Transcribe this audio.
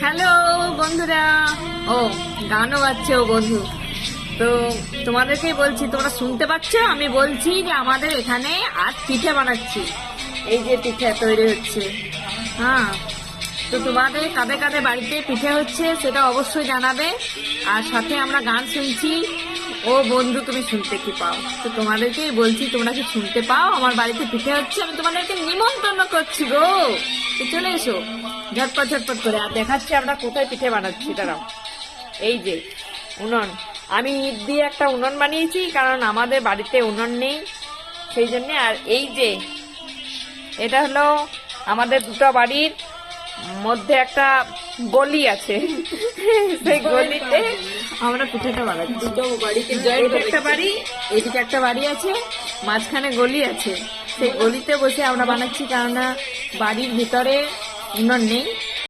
Hello বন্ধুরা। ও গানও গাচ্ছে ও বন্ধু। তো তোমাদেরকেই বলছি, তোমরা শুনতে পাচ্ছ? আমি বলছি যে আমাদের এখানে আজ পিঠে বানাচ্ছি। এই যে পিঠে তৈরি হচ্ছে। হ্যাঁ, তো তোমাদের কাদের কাদের বাড়িতে পিঠে হচ্ছে সেটা অবশ্যই জানাবে। আর সাথে আমরা গান শুনছি। ও বন্ধু, তুমি শুনতে কি পাও? তো তোমাদেরকেই বলছি, তোমরা কি শুনতে পাও? আমার বাড়িতে পিঠে হচ্ছে, আমি তোমাদেরকে নিমন্ত্রণ করছি গো। তো চলে এসো ঝটপট ঝটপট করে। আর দেখাচ্ছি আমরা কোথায় পিঠে বানাচ্ছি, দাঁড়াও। এই যে উনুন, আমি ইট দিয়ে একটা উনুন বানিয়েছি, কারণ আমাদের বাড়িতে উনুন নেই সেই জন্যে। আর এই যে এটা হলো আমাদের দুটো বাড়ির মধ্যে একটা গলি আছে, সেই গলিতে আমরা পিঠেটা বানাচ্ছি। দুটো বাড়িতে একটা বাড়ি, এদিকে একটা বাড়ি আছে, মাঝখানে গলি আছে। সেই গলিতে বসে আমরা বানাচ্ছি, কেননা বাড়ির ভিতরে উনুন নেই।